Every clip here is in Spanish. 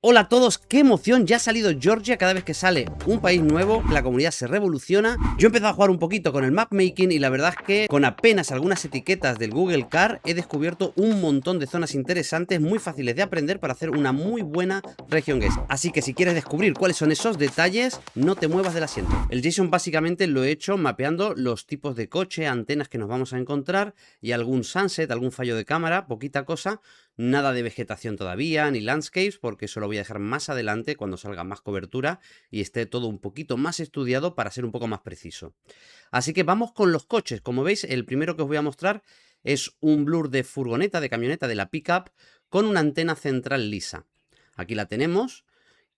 Hola a todos, qué emoción, ya ha salido Georgia. Cada vez que sale un país nuevo, la comunidad se revoluciona. Yo he empezado a jugar un poquito con el mapmaking y la verdad es que con apenas algunas etiquetas del Google Car he descubierto un montón de zonas interesantes muy fáciles de aprender para hacer una muy buena región guess. Así que si quieres descubrir cuáles son esos detalles, no te muevas del asiento. El JSON básicamente lo he hecho mapeando los tipos de coche, antenas que nos vamos a encontrar y algún sunset, algún fallo de cámara, poquita cosa. Nada de vegetación todavía, ni landscapes, porque eso lo voy a dejar más adelante cuando salga más cobertura y esté todo un poquito más estudiado para ser un poco más preciso. Así que vamos con los coches. Como veis, el primero que os voy a mostrar es un blur de furgoneta, de camioneta, de la pickup, con una antena central lisa. Aquí la tenemos.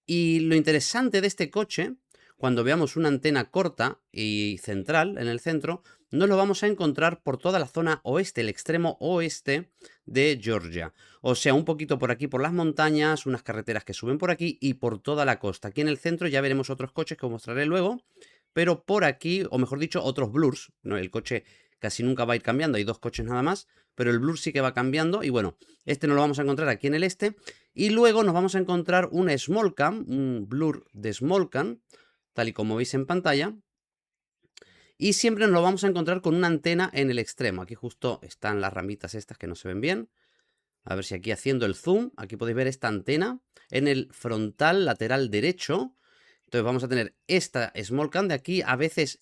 Y lo interesante de este coche, cuando veamos una antena corta y central en el centro, nos lo vamos a encontrar por toda la zona oeste, el extremo oeste de Georgia. O sea, un poquito por aquí por las montañas, unas carreteras que suben por aquí y por toda la costa. Aquí en el centro ya veremos otros coches que os mostraré luego, pero por aquí, o mejor dicho, otros blurs, ¿no? El coche casi nunca va a ir cambiando, hay dos coches nada más, pero el blur sí que va cambiando y bueno, este nos lo vamos a encontrar aquí en el este. Y luego nos vamos a encontrar una small cam, un blur de small cam, tal y como veis en pantalla. Y siempre nos lo vamos a encontrar con una antena en el extremo. Aquí justo están las ramitas estas que no se ven bien. A ver si aquí haciendo el zoom, aquí podéis ver esta antena en el frontal lateral derecho. Entonces vamos a tener esta small cam de aquí. A veces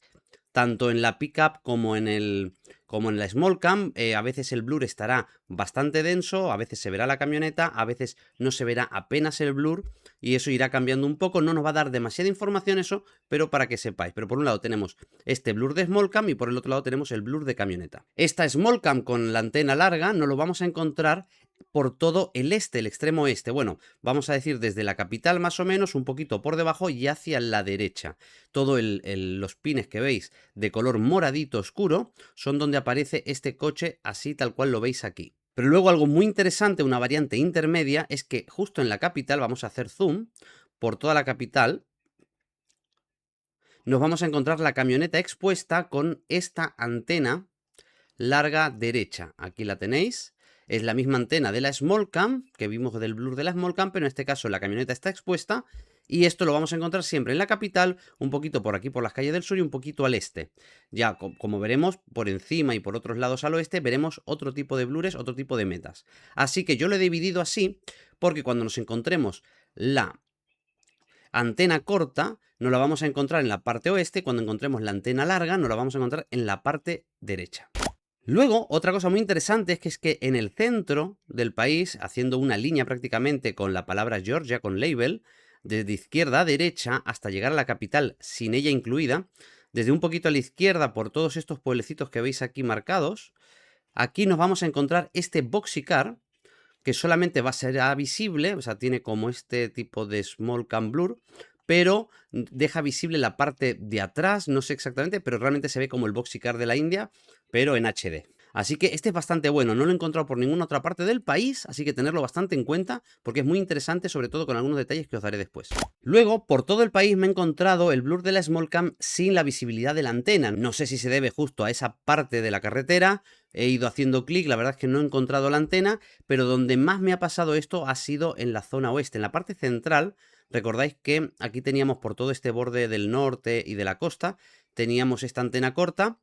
tanto en la pickup como en la small cam, a veces el blur estará bastante denso, a veces se verá la camioneta, a veces no se verá apenas el blur y eso irá cambiando un poco. No nos va a dar demasiada información eso, pero para que sepáis. Pero por un lado tenemos este blur de small cam y por el otro lado tenemos el blur de camioneta. Esta small cam con la antena larga nos lo vamos a encontrar por todo el este, el extremo este. Bueno, vamos a decir desde la capital más o menos, un poquito por debajo y hacia la derecha. Todos los pines que veis de color moradito oscuro son donde aparece este coche así tal cual lo veis aquí. Pero luego algo muy interesante, una variante intermedia, es que justo en la capital, vamos a hacer zoom, por toda la capital, nos vamos a encontrar la camioneta expuesta con esta antena larga derecha. Aquí la tenéis. Es la misma antena de la Small Cam, que vimos del blur de la Small Cam, pero en este caso la camioneta está expuesta. Y esto lo vamos a encontrar siempre en la capital, un poquito por aquí por las calles del sur y un poquito al este. Ya, como veremos, por encima y por otros lados al oeste, veremos otro tipo de blures, otro tipo de metas. Así que yo lo he dividido así, porque cuando nos encontremos la antena corta, nos la vamos a encontrar en la parte oeste, cuando encontremos la antena larga, nos la vamos a encontrar en la parte derecha. Luego, otra cosa muy interesante es que en el centro del país, haciendo una línea prácticamente con la palabra Georgia, con label, desde izquierda a derecha hasta llegar a la capital sin ella incluida, desde un poquito a la izquierda por todos estos pueblecitos que veis aquí marcados, aquí nos vamos a encontrar este boxycar que solamente va a ser visible, o sea, tiene como este tipo de small cam blur, pero deja visible la parte de atrás, no sé exactamente, pero realmente se ve como el boxycar de la India, pero en HD. Así que este es bastante bueno, no lo he encontrado por ninguna otra parte del país, así que tenerlo bastante en cuenta porque es muy interesante, sobre todo con algunos detalles que os daré después. Luego, por todo el país me he encontrado el blur de la small cam sin la visibilidad de la antena. No sé si se debe justo a esa parte de la carretera, he ido haciendo clic, la verdad es que no he encontrado la antena, pero donde más me ha pasado esto ha sido en la zona oeste, en la parte central. Recordáis que aquí teníamos por todo este borde del norte y de la costa, teníamos esta antena corta,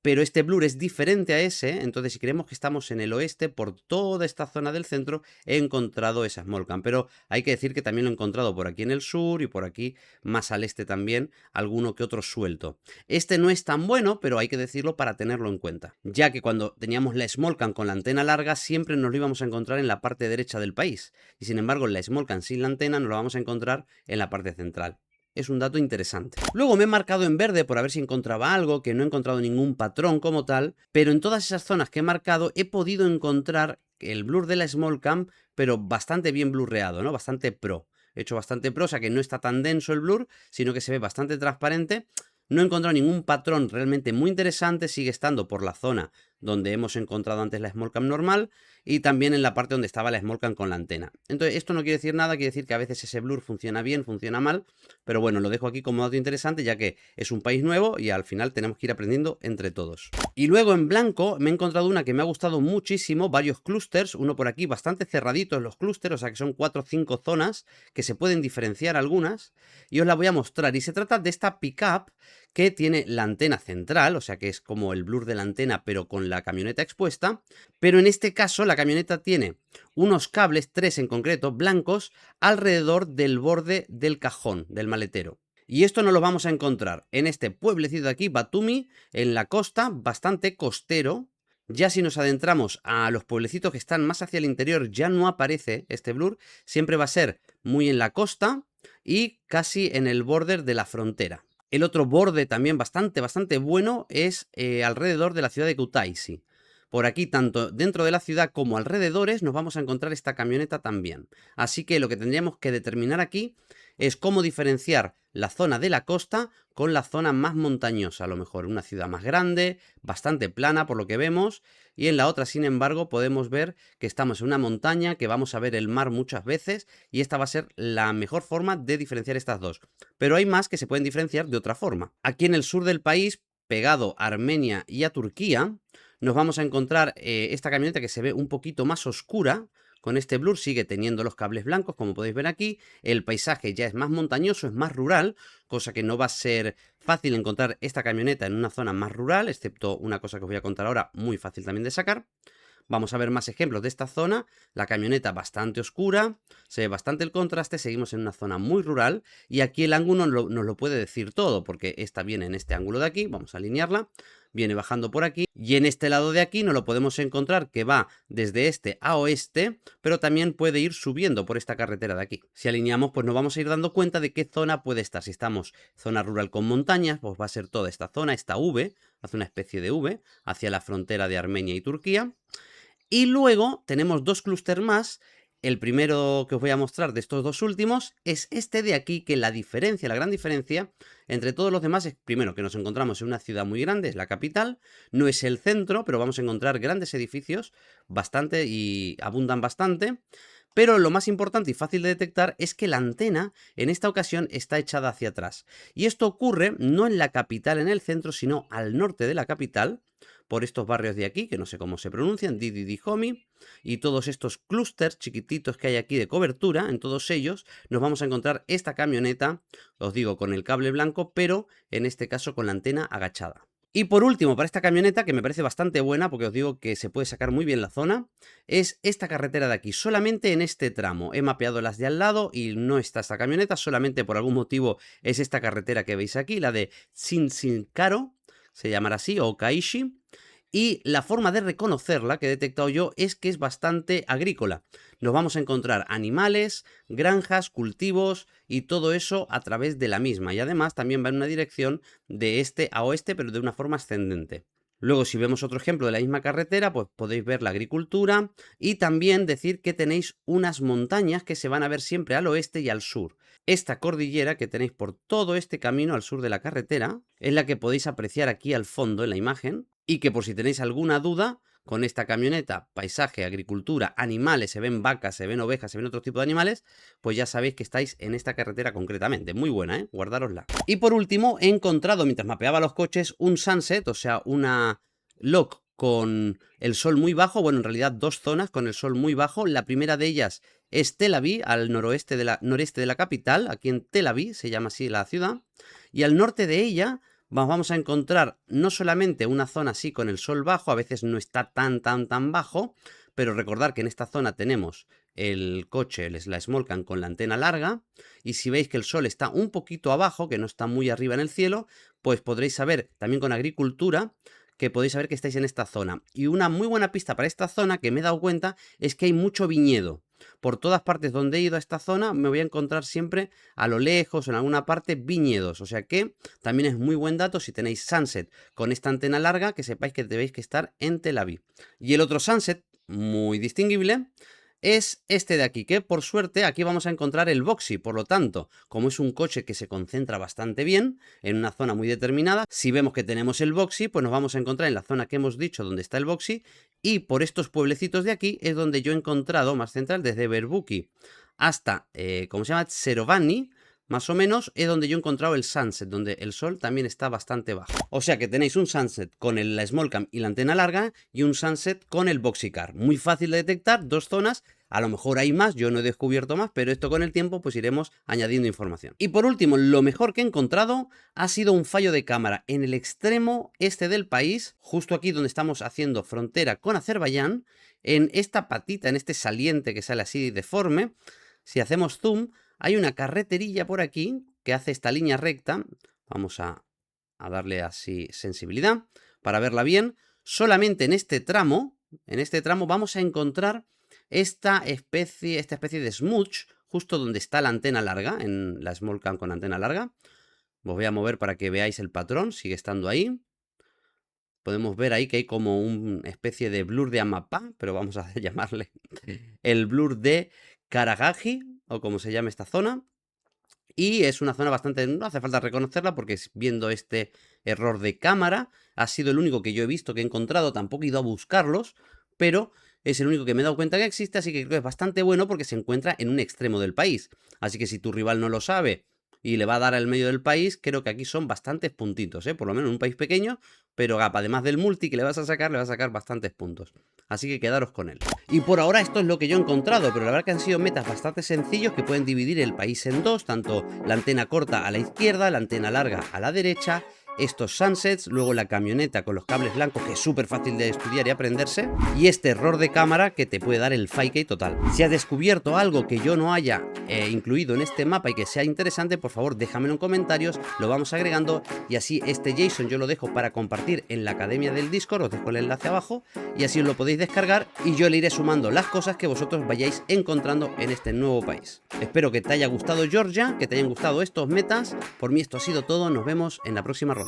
pero este blur es diferente a ese, entonces si creemos que estamos en el oeste, por toda esta zona del centro, he encontrado esa small cam, pero hay que decir que también lo he encontrado por aquí en el sur y por aquí más al este también, alguno que otro suelto. Este no es tan bueno, pero hay que decirlo para tenerlo en cuenta, ya que cuando teníamos la small cam con la antena larga, siempre nos lo íbamos a encontrar en la parte derecha del país, y sin embargo la small cam sin la antena nos lo vamos a encontrar en la parte central. Es un dato interesante. Luego me he marcado en verde por a ver si encontraba algo, que no he encontrado ningún patrón como tal, pero en todas esas zonas que he marcado he podido encontrar el blur de la small cam, pero bastante bien blurreado, ¿no? Bastante pro. He hecho bastante pro, o sea que no está tan denso el blur, sino que se ve bastante transparente. No he encontrado ningún patrón realmente muy interesante, sigue estando por la zona donde hemos encontrado antes la Smallcam normal, y también en la parte donde estaba la Smallcam con la antena. Entonces, esto no quiere decir nada, quiere decir que a veces ese blur funciona bien, funciona mal, pero bueno, lo dejo aquí como dato interesante, ya que es un país nuevo y al final tenemos que ir aprendiendo entre todos. Y luego en blanco me he encontrado una que me ha gustado muchísimo, varios clústeres, uno por aquí bastante cerraditos los clústeres, o sea que son 4 o 5 zonas que se pueden diferenciar algunas, y os la voy a mostrar. Y se trata de esta pickup que tiene la antena central, o sea que es como el blur de la antena pero con la camioneta expuesta, pero en este caso la camioneta tiene unos cables, 3 en concreto, blancos, alrededor del borde del cajón, del maletero. Y esto no lo vamos a encontrar en este pueblecito de aquí, Batumi, en la costa, bastante costero. Ya si nos adentramos a los pueblecitos que están más hacia el interior, ya no aparece este blur, siempre va a ser muy en la costa y casi en el border de la frontera. El otro borde también bastante bueno es alrededor de la ciudad de Kutaisi. Por aquí, tanto dentro de la ciudad como alrededores, nos vamos a encontrar esta camioneta también. Así que lo que tendríamos que determinar aquí es cómo diferenciar la zona de la costa con la zona más montañosa. A lo mejor una ciudad más grande, bastante plana por lo que vemos, y en la otra, sin embargo, podemos ver que estamos en una montaña, que vamos a ver el mar muchas veces, y esta va a ser la mejor forma de diferenciar estas dos. Pero hay más que se pueden diferenciar de otra forma. Aquí en el sur del país, pegado a Armenia y a Turquía, nos vamos a encontrar esta camioneta que se ve un poquito más oscura. Con este blur sigue teniendo los cables blancos, como podéis ver aquí. El paisaje ya es más montañoso, es más rural, cosa que no va a ser fácil encontrar esta camioneta en una zona más rural, excepto una cosa que os voy a contar ahora, muy fácil también de sacar. Vamos a ver más ejemplos de esta zona. La camioneta bastante oscura, se ve bastante el contraste, seguimos en una zona muy rural y aquí el ángulo nos lo puede decir todo, porque esta viene en este ángulo de aquí, vamos a alinearla, viene bajando por aquí y en este lado de aquí nos lo podemos encontrar que va desde este a oeste, pero también puede ir subiendo por esta carretera de aquí. Si alineamos, pues nos vamos a ir dando cuenta de qué zona puede estar. Si estamos zona rural con montañas, pues va a ser toda esta zona, esta V, hace una especie de V, hacia la frontera de Armenia y Turquía. Y luego tenemos dos clústeres más. El primero que os voy a mostrar de estos dos últimos es este de aquí, que la diferencia, la gran diferencia entre todos los demás es, primero, que nos encontramos en una ciudad muy grande, es la capital, no es el centro, pero vamos a encontrar grandes edificios, bastante y abundan bastante. Pero lo más importante y fácil de detectar es que la antena en esta ocasión está echada hacia atrás. Y esto ocurre no en la capital, en el centro, sino al norte de la capital, por estos barrios de aquí, que no sé cómo se pronuncian, Didihomi, y todos estos clústeres chiquititos que hay aquí de cobertura, en todos ellos nos vamos a encontrar esta camioneta, os digo, con el cable blanco, pero en este caso con la antena agachada. Y por último, para esta camioneta, que me parece bastante buena, porque os digo que se puede sacar muy bien la zona, es esta carretera de aquí, solamente en este tramo. He mapeado las de al lado y no está esta camioneta, solamente por algún motivo es esta carretera que veis aquí, la de Shinsinkaro, se llamará así, o Kaishi. Y la forma de reconocerla que he detectado yo es que es bastante agrícola. Nos vamos a encontrar animales, granjas, cultivos y todo eso a través de la misma. Y además también va en una dirección de este a oeste, pero de una forma ascendente. Luego, si vemos otro ejemplo de la misma carretera, pues podéis ver la agricultura y también decir que tenéis unas montañas que se van a ver siempre al oeste y al sur. Esta cordillera que tenéis por todo este camino al sur de la carretera es la que podéis apreciar aquí al fondo en la imagen y que por si tenéis alguna duda, con esta camioneta, paisaje, agricultura, animales, se ven vacas, se ven ovejas, se ven otro tipo de animales, pues ya sabéis que estáis en esta carretera concretamente. Muy buena, ¿eh? Guardárosla. Y por último, he encontrado, mientras mapeaba los coches, un sunset, o sea, una log con el sol muy bajo, bueno, en realidad dos zonas con el sol muy bajo. La primera de ellas es Tel Aviv, al noreste de la capital, aquí en Tel Aviv, se llama así la ciudad, y al norte de ella vamos a encontrar no solamente una zona así con el sol bajo, a veces no está tan bajo, pero recordar que en esta zona tenemos el coche, la Smallcam con la antena larga, y si veis que el sol está un poquito abajo, que no está muy arriba en el cielo, pues podréis saber, también con agricultura, que podéis saber que estáis en esta zona. Y una muy buena pista para esta zona que me he dado cuenta es que hay mucho viñedo. Por todas partes donde he ido a esta zona me voy a encontrar siempre a lo lejos o en alguna parte viñedos. O sea que también es muy buen dato si tenéis sunset con esta antena larga, que sepáis que debéis que estar en Tel Aviv. Y el otro sunset, muy distinguible, es este de aquí, que por suerte aquí vamos a encontrar el Boxy. Por lo tanto, como es un coche que se concentra bastante bien en una zona muy determinada, si vemos que tenemos el Boxy, pues nos vamos a encontrar en la zona que hemos dicho donde está el Boxy, y por estos pueblecitos de aquí es donde yo he encontrado más central, desde Berbuki hasta, ¿cómo se llama? Tserovani, más o menos, es donde yo he encontrado el sunset, donde el sol también está bastante bajo. O sea que tenéis un sunset con la small cam y la antena larga, y un sunset con el Boxy car. Muy fácil de detectar, dos zonas. A lo mejor hay más, yo no he descubierto más, pero esto con el tiempo pues iremos añadiendo información. Y por último, lo mejor que he encontrado ha sido un fallo de cámara en el extremo este del país, justo aquí donde estamos haciendo frontera con Azerbaiyán, en esta patita, en este saliente que sale así deforme. Si hacemos zoom, hay una carreterilla por aquí que hace esta línea recta. Vamos a darle así sensibilidad para verla bien. Solamente en este tramo vamos a encontrar esta especie de smudge, justo donde está la antena larga, en la small cam con antena larga. Os voy a mover para que veáis el patrón, sigue estando ahí. Podemos ver ahí que hay como una especie de blur de Amapá, pero vamos a llamarle el blur de Karagagi, o como se llama esta zona. Y es una zona bastante... no hace falta reconocerla porque viendo este error de cámara, ha sido el único que yo he visto, que he encontrado. Tampoco he ido a buscarlos, pero es el único que me he dado cuenta que existe, así que creo que es bastante bueno porque se encuentra en un extremo del país. Así que si tu rival no lo sabe y le va a dar al medio del país, creo que aquí son bastantes puntitos, por lo menos en un país pequeño, pero además del multi que le vas a sacar, le vas a sacar bastantes puntos. Así que quedaros con él. Y por ahora esto es lo que yo he encontrado, pero la verdad que han sido metas bastante sencillos que pueden dividir el país en dos, tanto la antena corta a la izquierda, la antena larga a la derecha, estos sunsets, luego la camioneta con los cables blancos, que es súper fácil de estudiar y aprenderse, y este error de cámara que te puede dar el 5K total. Si has descubierto algo que yo no haya incluido en este mapa y que sea interesante, por favor déjamelo en comentarios, lo vamos agregando, y así este JSON yo lo dejo para compartir en la academia del Discord, os dejo el enlace abajo, y así os lo podéis descargar, y yo le iré sumando las cosas que vosotros vayáis encontrando en este nuevo país. Espero que te haya gustado Georgia, que te hayan gustado estos metas. Por mí esto ha sido todo, nos vemos en la próxima ronda.